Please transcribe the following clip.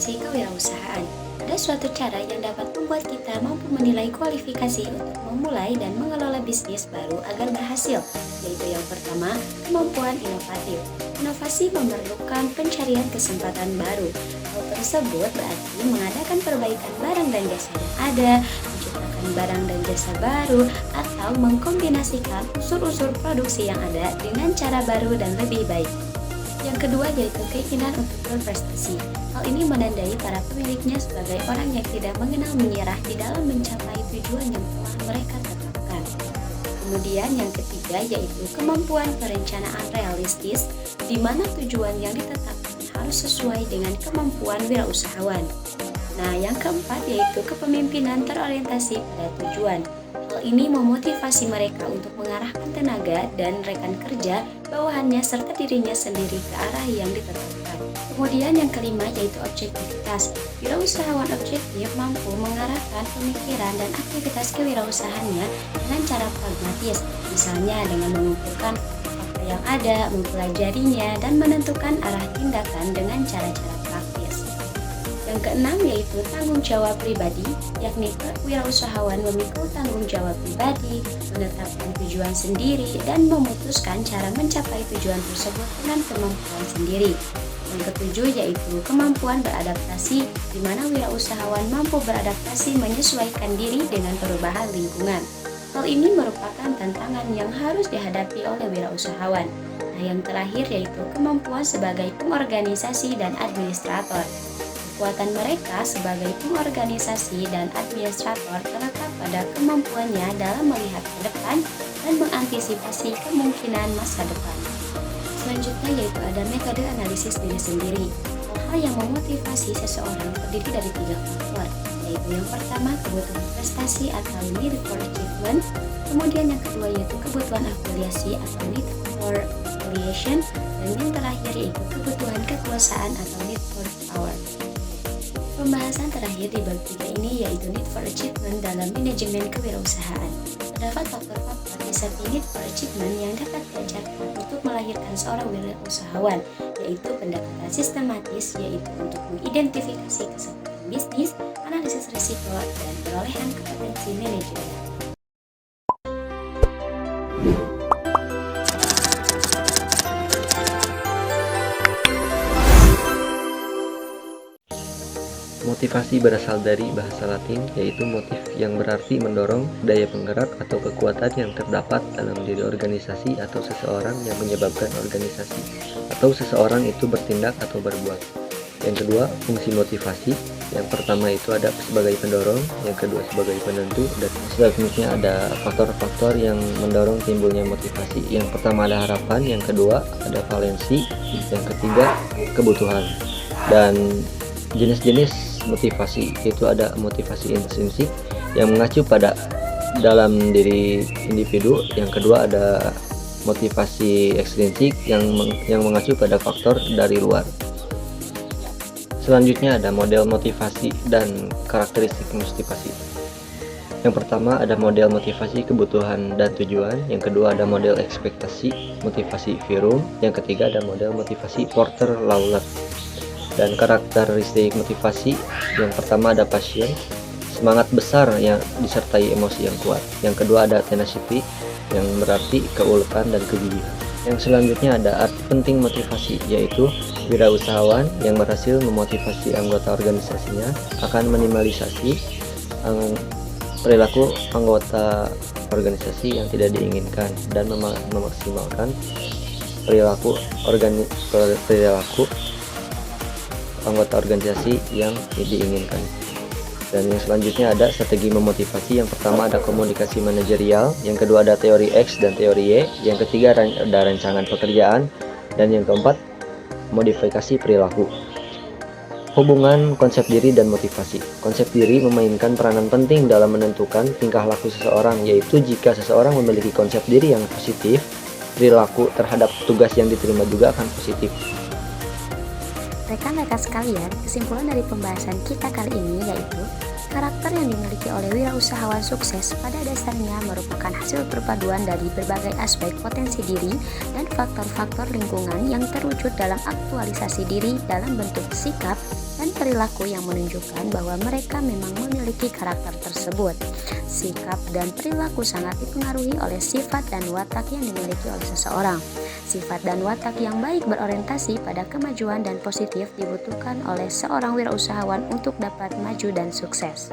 kompetensi kewirausahaan. Ada suatu cara yang dapat membuat kita mampu menilai kualifikasi untuk memulai dan mengelola bisnis baru agar berhasil, yaitu yang pertama, kemampuan inovatif. Inovasi memerlukan pencarian kesempatan baru. Hal tersebut berarti mengadakan perbaikan barang dan jasa yang ada, menciptakan barang dan jasa baru, atau mengkombinasikan unsur-unsur produksi yang ada dengan cara baru dan lebih baik. Yang kedua yaitu keinginan untuk berprestasi. Hal ini menandai para pemiliknya sebagai orang yang tidak mengenal menyerah di dalam mencapai tujuan yang telah mereka tetapkan. Kemudian yang ketiga yaitu kemampuan perencanaan realistis, di mana tujuan yang ditetapkan harus sesuai dengan kemampuan wirausahawan. Nah, yang keempat yaitu kepemimpinan terorientasi pada tujuan. Hal ini memotivasi mereka untuk mengarahkan tenaga dan rekan kerja bawahannya serta dirinya sendiri ke arah yang ditetapkan. Kemudian yang kelima yaitu objektivitas. Wirausahawan objektif mampu mengarahkan pemikiran dan aktivitas kewirausahaannya dengan cara pragmatis, misalnya dengan mengumpulkan fakta yang ada, mempelajarinya, dan menentukan arah tindakan dengan cara-cara praktis. Yang keenam yaitu tanggung jawab pribadi, yakni wirausahawan memikul tanggung jawab pribadi, menetapkan tujuan sendiri, dan memutuskan cara mencapai tujuan tersebut dengan kemampuan sendiri. Yang ketujuh yaitu kemampuan beradaptasi, di mana wirausahawan mampu beradaptasi menyesuaikan diri dengan perubahan lingkungan. Hal ini merupakan tantangan yang harus dihadapi oleh wirausahawan. Nah, yang terakhir yaitu kemampuan sebagai pengorganisasi dan administrator. Kekuatan mereka sebagai pengorganisasi dan administrator terletak pada kemampuannya dalam melihat ke depan dan mengantisipasi kemungkinan masa depan. Selanjutnya yaitu ada metode analisis diri sendiri. Hal-hal yang memotivasi seseorang terdiri dari 3 faktor, yaitu yang pertama kebutuhan prestasi atau need for achievement, kemudian yang kedua yaitu kebutuhan afiliasi atau need for affiliation, dan yang terakhir yaitu kebutuhan kekuasaan atau need for power. Pembahasan terakhir di bab 3 ini yaitu need for achievement dalam manajemen kewirausahaan. Terdapat faktor-faktor seperti need for achievement yang dapat diajarkan untuk melahirkan seorang wirausahawan, yaitu pendekatan sistematis, yaitu untuk mengidentifikasi kesempatan bisnis, analisis risiko, dan perolehan kompetensi manajemen. Motivasi berasal dari bahasa Latin, yaitu motif yang berarti mendorong, daya penggerak atau kekuatan yang terdapat dalam diri organisasi atau seseorang yang menyebabkan organisasi atau seseorang itu bertindak atau berbuat. Yang kedua, fungsi motivasi. Yang pertama itu ada sebagai pendorong, yang kedua sebagai penentu, dan selanjutnya ada faktor-faktor yang mendorong timbulnya motivasi. Yang pertama ada harapan, yang kedua ada valensi, yang ketiga kebutuhan. Dan jenis-jenis motivasi itu ada motivasi intrinsik yang mengacu pada dalam diri individu, yang kedua ada motivasi ekstrinsik yang mengacu pada faktor dari luar. Selanjutnya ada model motivasi dan karakteristik motivasi. Yang pertama ada model motivasi kebutuhan dan tujuan, yang kedua ada model ekspektasi motivasi Verum, yang ketiga ada model motivasi Porter Lawler. Dan karakteristik motivasi yang pertama ada passion, semangat besar yang disertai emosi yang kuat. Yang kedua ada tenacity yang berarti keuletan dan kegigihan. Yang selanjutnya ada arti penting motivasi, yaitu wirausahawan yang berhasil memotivasi anggota organisasinya akan minimalisasi perilaku anggota organisasi yang tidak diinginkan dan memaksimalkan perilaku anggota organisasi yang diinginkan. Dan yang selanjutnya ada strategi memotivasi. Yang pertama ada komunikasi manajerial, yang kedua ada teori X dan teori Y, yang ketiga ada rancangan pekerjaan, dan yang keempat modifikasi perilaku. Hubungan konsep diri dan motivasi. Konsep diri memainkan peranan penting dalam menentukan tingkah laku seseorang, yaitu jika seseorang memiliki konsep diri yang positif, perilaku terhadap tugas yang diterima juga akan positif. Rekan-rekan sekalian, kesimpulan dari pembahasan kita kali ini yaitu Karakter yang dimiliki oleh wirausahawan sukses pada dasarnya merupakan hasil perpaduan dari berbagai aspek potensi diri dan faktor-faktor lingkungan yang terwujud dalam aktualisasi diri dalam bentuk sikap dan perilaku yang menunjukkan bahwa mereka memang memiliki karakter tersebut. Sikap dan perilaku sangat dipengaruhi oleh sifat dan watak yang dimiliki oleh seseorang. Sifat dan watak yang baik berorientasi pada kemajuan dan positif dibutuhkan oleh seorang wirausahawan untuk dapat maju dan sukses.